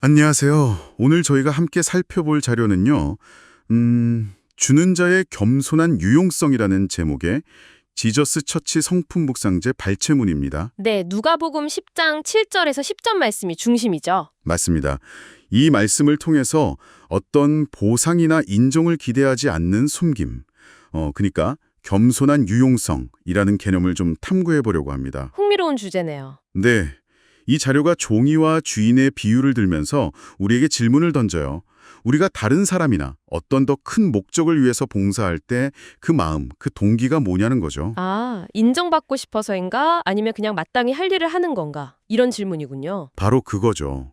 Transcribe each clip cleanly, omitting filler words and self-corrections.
안녕하세요. 오늘 저희가 함께 살펴볼 자료는요. 주는 자의 겸손한 유용성이라는 제목의 지저스 처치 성품 묵상제 발췌문입니다. 네, 누가복음 10장 7절에서 10절 말씀이 중심이죠. 맞습니다. 이 말씀을 통해서 어떤 보상이나 인정을 기대하지 않는 숨김, 그러니까 겸손한 유용성이라는 개념을 좀 탐구해 보려고 합니다. 흥미로운 주제네요. 네. 이 자료가 종이와 주인의 비유를 들면서 우리에게 질문을 던져요. 우리가 다른 사람이나 어떤 더 큰 목적을 위해서 봉사할 때 그 마음, 그 동기가 뭐냐는 거죠. 아, 인정받고 싶어서인가? 아니면 그냥 마땅히 할 일을 하는 건가? 이런 질문이군요. 바로 그거죠.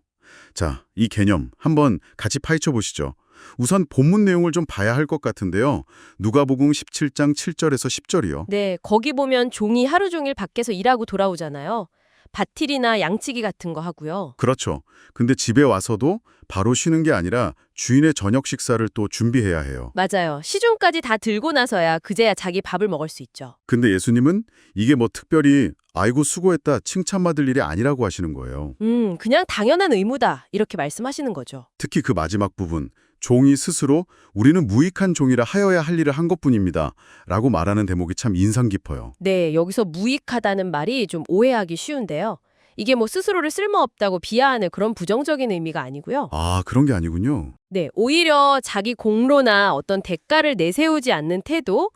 자, 이 개념 한번 같이 파헤쳐 보시죠. 우선 본문 내용을 좀 봐야 할 것 같은데요. 누가복음 17장 7절에서 10절이요. 네, 거기 보면 종이 하루 종일 밖에서 일하고 돌아오잖아요. 밭일이나 양치기 같은 거 하고요. 그렇죠. 근데 집에 와서도 바로 쉬는 게 아니라 주인의 저녁 식사를 또 준비해야 해요. 맞아요. 시중까지 다 들고 나서야 그제야 자기 밥을 먹을 수 있죠. 근데 예수님은 이게 뭐 특별히 아이고 수고했다 칭찬받을 일이 아니라고 하시는 거예요. 그냥 당연한 의무다. 이렇게 말씀하시는 거죠. 특히 그 마지막 부분, 종이 스스로 우리는 무익한 종이라 하여야 할 일을 한 것뿐입니다. 라고 말하는 대목이 참 인상 깊어요. 네, 여기서 무익하다는 말이 좀 오해하기 쉬운데요. 이게 뭐 스스로를 쓸모없다고 비하하는 그런 부정적인 의미가 아니고요. 아, 그런 게 아니군요. 네, 오히려 자기 공로나 어떤 대가를 내세우지 않는 태도,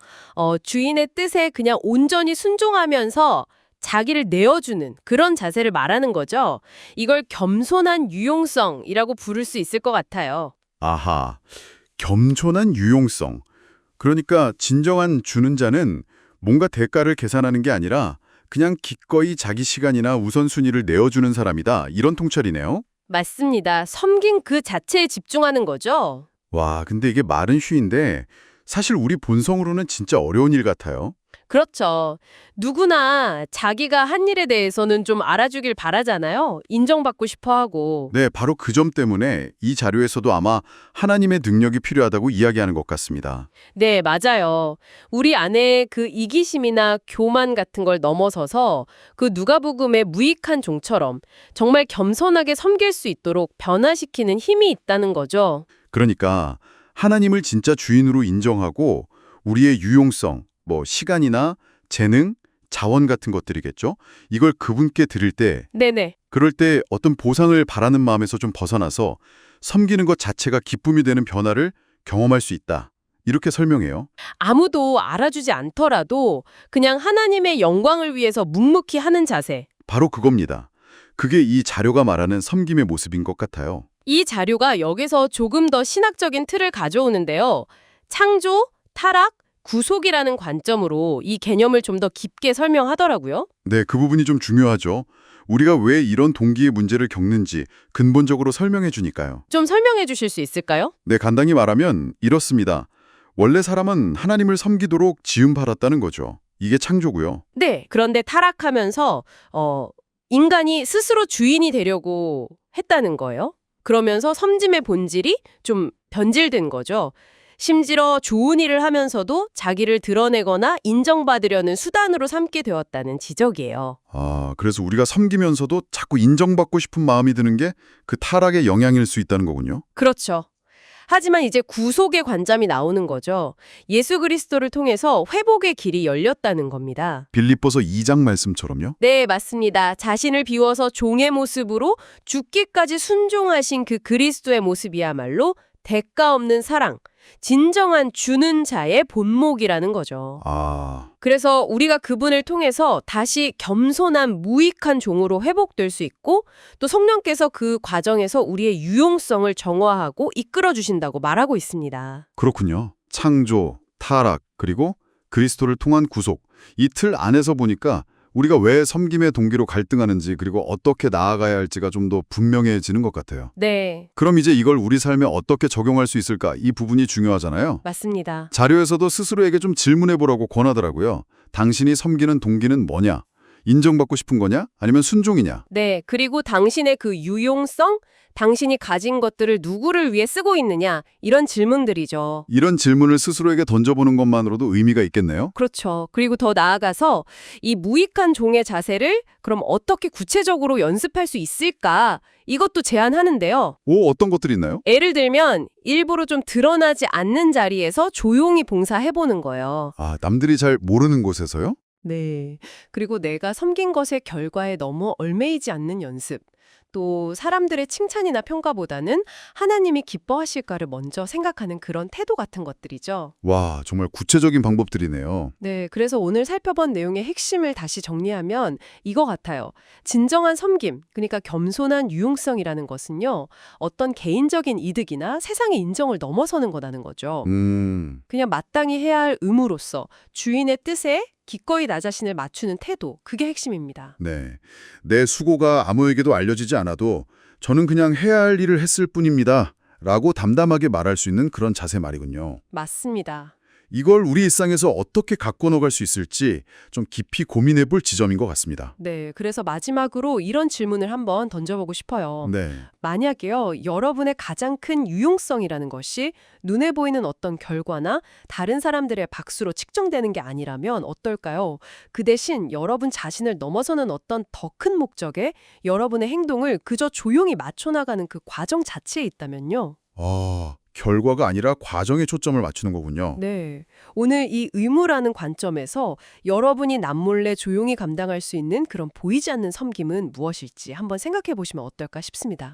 주인의 뜻에 그냥 온전히 순종하면서 자기를 내어주는 그런 자세를 말하는 거죠. 이걸 겸손한 유용성이라고 부를 수 있을 것 같아요. 아하, 겸손한 유용성. 그러니까 진정한 주는 자는 뭔가 대가를 계산하는 게 아니라 그냥 기꺼이 자기 시간이나 우선순위를 내어주는 사람이다. 이런 통찰이네요. 맞습니다. 섬긴 그 자체에 집중하는 거죠. 와, 근데 이게 말은 쉬운데 사실 우리 본성으로는 진짜 어려운 일 같아요. 그렇죠. 누구나 자기가 한 일에 대해서는 좀 알아주길 바라잖아요. 인정받고 싶어 하고. 네, 바로 그 점 때문에 이 자료에서도 아마 하나님의 능력이 필요하다고 이야기하는 것 같습니다. 네, 맞아요. 우리 안에 그 이기심이나 교만 같은 걸 넘어서서 그 누가복음의 무익한 종처럼 정말 겸손하게 섬길 수 있도록 변화시키는 힘이 있다는 거죠. 그러니까 하나님을 진짜 주인으로 인정하고 우리의 유용성, 뭐 시간이나 재능, 자원 같은 것들이겠죠. 이걸 그분께 드릴 때, 네네. 그럴 때 어떤 보상을 바라는 마음에서 좀 벗어나서 섬기는 것 자체가 기쁨이 되는 변화를 경험할 수 있다. 이렇게 설명해요. 아무도 알아주지 않더라도 그냥 하나님의 영광을 위해서 묵묵히 하는 자세. 바로 그겁니다. 그게 이 자료가 말하는 섬김의 모습인 것 같아요. 이 자료가 여기서 조금 더 신학적인 틀을 가져오는데요. 창조, 타락, 구속이라는 관점으로 이 개념을 좀 더 깊게 설명하더라고요. 네, 그 부분이 좀 중요하죠. 우리가 왜 이런 동기의 문제를 겪는지 근본적으로 설명해 주니까요. 좀 설명해 주실 수 있을까요? 네, 간단히 말하면 이렇습니다. 원래 사람은 하나님을 섬기도록 지음받았다는 거죠. 이게 창조고요. 네, 그런데 타락하면서 인간이 스스로 주인이 되려고 했다는 거예요. 그러면서 섬짐의 본질이 좀 변질된 거죠. 심지어 좋은 일을 하면서도 자기를 드러내거나 인정받으려는 수단으로 삼게 되었다는 지적이에요. 아, 그래서 우리가 섬기면서도 자꾸 인정받고 싶은 마음이 드는 게 그 타락의 영향일 수 있다는 거군요. 그렇죠. 하지만 이제 구속의 관점이 나오는 거죠. 예수 그리스도를 통해서 회복의 길이 열렸다는 겁니다. 빌립보서 2장 말씀처럼요. 네, 맞습니다. 자신을 비워서 종의 모습으로 죽기까지 순종하신 그 그리스도의 모습이야말로 대가 없는 사랑, 진정한 주는 자의 본목이라는 거죠. 아, 그래서 우리가 그분을 통해서 다시 겸손한 무익한 종으로 회복될 수 있고 또 성령께서 그 과정에서 우리의 유용성을 정화하고 이끌어 주신다고 말하고 있습니다. 그렇군요. 창조, 타락, 그리고 그리스도를 통한 구속. 이 틀 안에서 보니까 우리가 왜 섬김의 동기로 갈등하는지 그리고 어떻게 나아가야 할지가 좀 더 분명해지는 것 같아요. 네, 그럼 이제 이걸 우리 삶에 어떻게 적용할 수 있을까? 이 부분이 중요하잖아요. 맞습니다. 자료에서도 스스로에게 좀 질문해 보라고 권하더라고요. 당신이 섬기는 동기는 뭐냐? 인정받고 싶은 거냐? 아니면 순종이냐? 네, 그리고 당신의 그 유용성, 당신이 가진 것들을 누구를 위해 쓰고 있느냐, 이런 질문들이죠. 이런 질문을 스스로에게 던져보는 것만으로도 의미가 있겠네요. 그렇죠. 그리고 더 나아가서 이 무익한 종의 자세를 그럼 어떻게 구체적으로 연습할 수 있을까? 이것도 제안하는데요. 오, 어떤 것들이 있나요? 예를 들면 일부러 좀 드러나지 않는 자리에서 조용히 봉사해보는 거예요. 아, 남들이 잘 모르는 곳에서요? 네. 그리고 내가 섬긴 것의 결과에 너무 얽매이지 않는 연습. 또 사람들의 칭찬이나 평가보다는 하나님이 기뻐하실까를 먼저 생각하는 그런 태도 같은 것들이죠. 와, 정말 구체적인 방법들이네요. 네, 그래서 오늘 살펴본 내용의 핵심을 다시 정리하면 이거 같아요. 진정한 섬김, 그러니까 겸손한 유용성이라는 것은요, 어떤 개인적인 이득이나 세상의 인정을 넘어서는 거라는 거죠. 그냥 마땅히 해야 할 의무로서 주인의 뜻에 기꺼이 나 자신을 맞추는 태도, 그게 핵심입니다. 네. 내 수고가 아무에게도 알려지지 않아도 저는 그냥 해야 할 일을 했을 뿐입니다. 라고 담담하게 말할 수 있는 그런 자세 말이군요. 맞습니다. 이걸 우리 일상에서 어떻게 갖고 나갈 수 있을지 좀 깊이 고민해 볼 지점인 것 같습니다. 네, 그래서 마지막으로 이런 질문을 한번 던져보고 싶어요. 네. 만약에요, 여러분의 가장 큰 유용성이라는 것이 눈에 보이는 어떤 결과나 다른 사람들의 박수로 측정되는 게 아니라면 어떨까요? 그 대신 여러분 자신을 넘어서는 어떤 더 큰 목적에 여러분의 행동을 그저 조용히 맞춰나가는 그 과정 자체에 있다면요. 아, 결과가 아니라 과정에 초점을 맞추는 거군요. 네. 오늘 이 의무라는 관점에서 여러분이 남몰래 조용히 감당할 수 있는 그런 보이지 않는 섬김은 무엇일지 한번 생각해 보시면 어떨까 싶습니다.